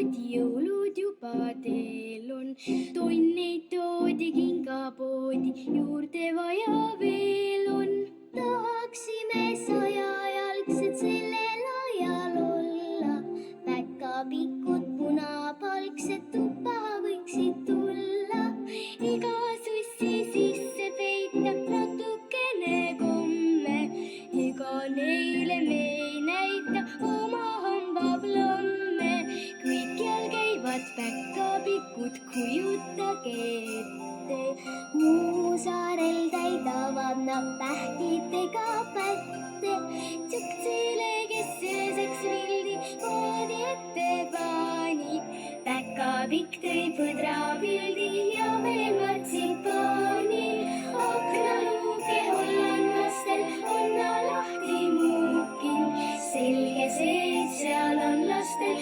poodi, jõulud juba teel on. Tonneid toodi kingapoodi, juurde vaja veel on. Tahaksime sajajalgsed sellel ajal olla. Päkapikud, punapalksed tuppa võiksid tulla. Iga sussi sisse peita natukene komme. Ega neile me ei näita oma hambaplomme. Kõikjal käivad päkapikud, kujutage ette. Muusaarel täidavad nad pähklitega pätte. Tšõktsile, kes sööseks vildi poodi ette pani. Päkapikk tõi põdrapildi ja veel martsipaani. Aknaluuke hollandlastel on lahti muukinud. Selge see, et seal on lastel